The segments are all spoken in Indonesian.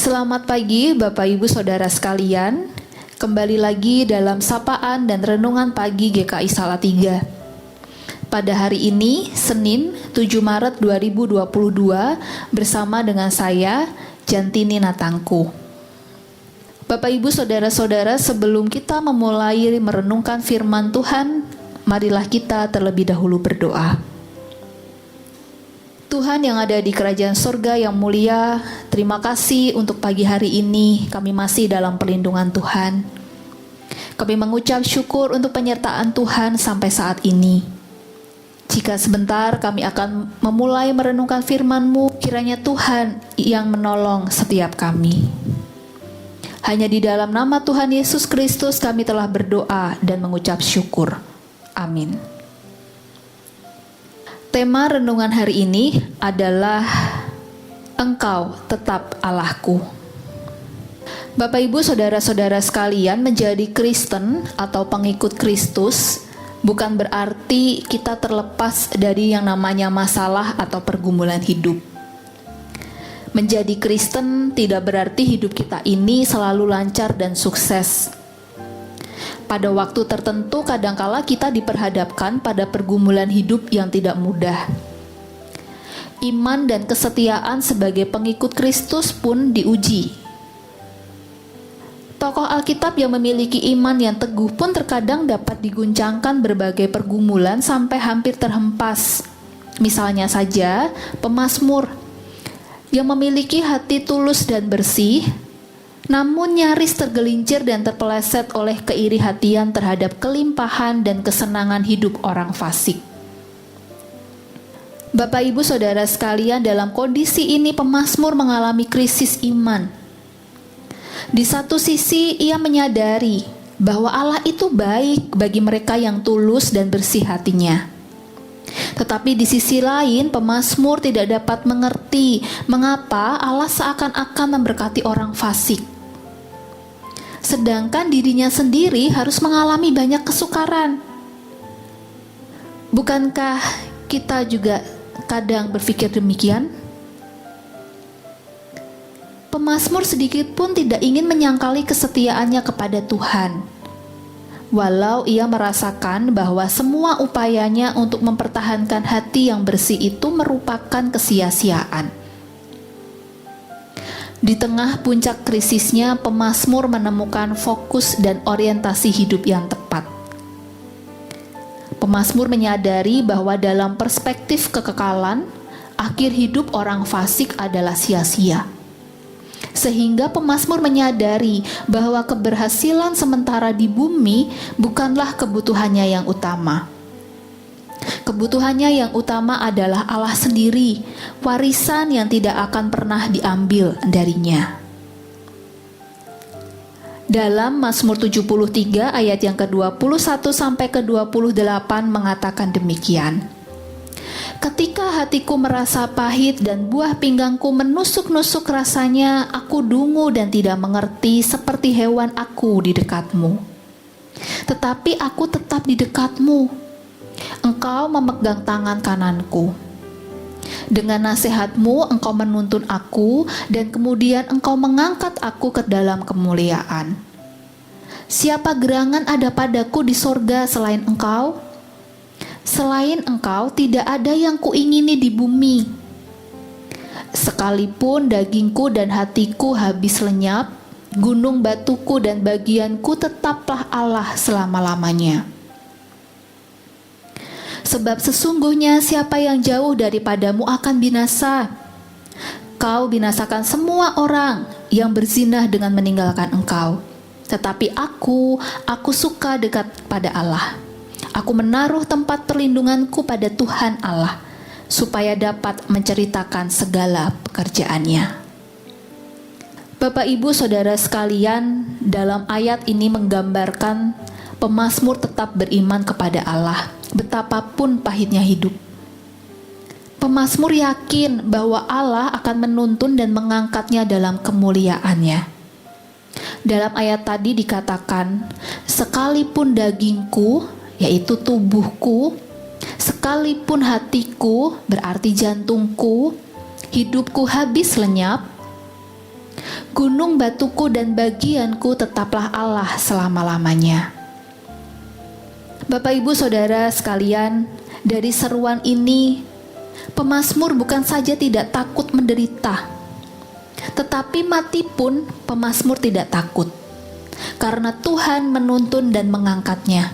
Selamat pagi Bapak Ibu Saudara sekalian. Kembali lagi dalam sapaan dan renungan pagi GKI Salatiga. Pada hari ini, Senin 7 Maret 2022, bersama dengan saya, Jantini Natangku. Bapak Ibu Saudara-saudara, sebelum kita memulai merenungkan firman Tuhan, marilah kita terlebih dahulu berdoa. Tuhan yang ada di kerajaan sorga yang mulia, terima kasih untuk pagi hari ini kami masih dalam perlindungan Tuhan. Kami mengucap syukur untuk penyertaan Tuhan sampai saat ini. Jika sebentar kami akan memulai merenungkan firman-Mu, kiranya Tuhan yang menolong setiap kami. Hanya di dalam nama Tuhan Yesus Kristus kami telah berdoa dan mengucap syukur. Amin. Tema renungan hari ini adalah Engkau tetap Allahku. Bapak Ibu Saudara-saudara sekalian, menjadi Kristen atau pengikut Kristus bukan berarti kita terlepas dari yang namanya masalah atau pergumulan hidup. Menjadi Kristen tidak berarti hidup kita ini selalu lancar dan sukses. Pada waktu tertentu kadangkala kita diperhadapkan pada pergumulan hidup yang tidak mudah. Iman dan kesetiaan sebagai pengikut Kristus pun diuji. Tokoh Alkitab yang memiliki iman yang teguh pun terkadang dapat diguncangkan berbagai pergumulan sampai hampir terhempas. Misalnya saja, pemazmur yang memiliki hati tulus dan bersih, namun nyaris tergelincir dan terpeleset oleh keiri-hatian terhadap kelimpahan dan kesenangan hidup orang fasik. Bapak Ibu Saudara sekalian, dalam kondisi ini pemazmur mengalami krisis iman. Di satu sisi ia menyadari bahwa Allah itu baik bagi mereka yang tulus dan bersih hatinya. Tetapi di sisi lain pemazmur tidak dapat mengerti mengapa Allah seakan-akan memberkati orang fasik, sedangkan dirinya sendiri harus mengalami banyak kesukaran. Bukankah kita juga kadang berpikir demikian? Pemazmur sedikit pun tidak ingin menyangkali kesetiaannya kepada Tuhan, walau ia merasakan bahwa semua upayanya untuk mempertahankan hati yang bersih itu merupakan kesia-siaan. Di tengah puncak krisisnya, pemazmur menemukan fokus dan orientasi hidup yang tepat. Pemazmur menyadari bahwa dalam perspektif kekekalan, akhir hidup orang fasik adalah sia-sia. Sehingga pemazmur menyadari bahwa keberhasilan sementara di bumi bukanlah kebutuhannya yang utama. Kebutuhannya yang utama adalah Allah sendiri, warisan yang tidak akan pernah diambil darinya. Dalam Mazmur 73 ayat yang ke-21 sampai ke-28 mengatakan demikian. Ketika hatiku merasa pahit dan buah pinggangku menusuk-nusuk rasanya, aku dungu dan tidak mengerti seperti hewan aku di dekatmu. Tetapi aku tetap di dekatmu. Engkau memegang tangan kananku. Dengan nasihatmu engkau menuntun aku, dan kemudian engkau mengangkat aku ke dalam kemuliaan. Siapa gerangan ada padaku di sorga selain engkau? Selain engkau tidak ada yang kuingini di bumi. Sekalipun dagingku dan hatiku habis lenyap, gunung batuku dan bagianku tetaplah Allah selama-lamanya. Sebab sesungguhnya siapa yang jauh daripadamu akan binasa. Kau binasakan semua orang yang berzinah dengan meninggalkan engkau. Tetapi aku suka dekat pada Allah. Aku menaruh tempat perlindunganku pada Tuhan Allah, supaya dapat menceritakan segala pekerjaannya. Bapak Ibu Saudara sekalian, dalam ayat ini menggambarkan pemazmur tetap beriman kepada Allah, betapapun pahitnya hidup. Pemazmur yakin bahwa Allah akan menuntun dan mengangkatnya dalam kemuliaannya. Dalam ayat tadi dikatakan, sekalipun dagingku, yaitu tubuhku, sekalipun hatiku, berarti jantungku, hidupku habis lenyap, Gunung batuku dan bagianku tetaplah Allah selama-lamanya. Bapak Ibu Saudara sekalian, dari seruan ini, pemazmur bukan saja tidak takut menderita, tetapi mati pun pemazmur tidak takut, karena Tuhan menuntun dan mengangkatnya.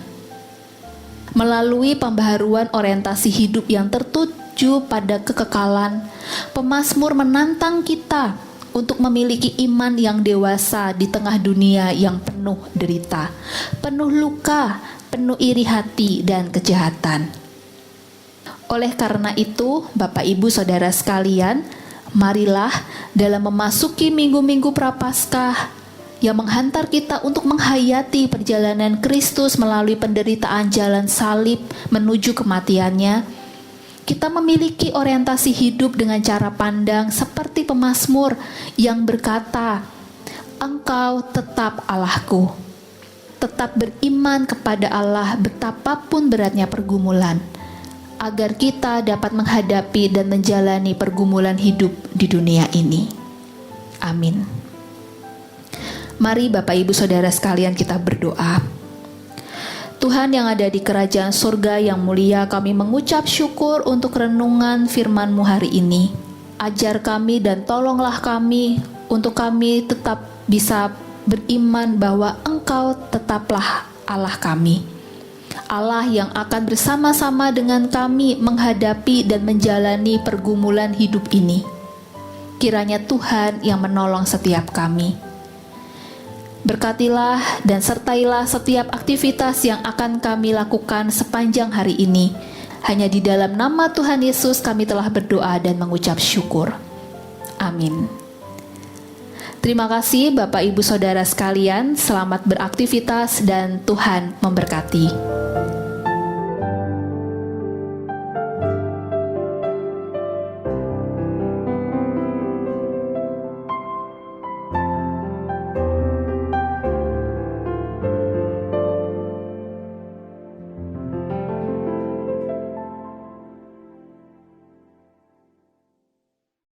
Melalui pembaharuan orientasi hidup yang tertuju pada kekekalan, pemazmur menantang kita untuk memiliki iman yang dewasa di tengah dunia yang penuh derita, penuh luka, penuh iri hati dan kejahatan. Oleh karena itu, Bapak Ibu Saudara sekalian, marilah dalam memasuki minggu-minggu Prapaskah yang menghantar kita untuk menghayati perjalanan Kristus melalui penderitaan jalan salib menuju kematiannya, kita memiliki orientasi hidup dengan cara pandang seperti pemazmur yang berkata, "Engkau tetap Allahku." Tetap beriman kepada Allah betapapun beratnya pergumulan, agar kita dapat menghadapi dan menjalani pergumulan hidup di dunia ini. Amin. Mari Bapak Ibu Saudara sekalian kita berdoa. Tuhan yang ada di kerajaan surga yang mulia, kami mengucap syukur untuk renungan firman-Mu hari ini. Ajar kami dan tolonglah kami untuk kami tetap bisa beriman bahwa Engkau tetaplah Allah kami. Allah yang akan bersama-sama dengan kami menghadapi dan menjalani pergumulan hidup ini. Kiranya Tuhan yang menolong setiap kami. Berkatilah dan sertailah setiap aktivitas yang akan kami lakukan sepanjang hari ini. Hanya di dalam nama Tuhan Yesus kami telah berdoa dan mengucap syukur. Amin. Terima kasih Bapak Ibu Saudara sekalian, selamat beraktivitas dan Tuhan memberkati.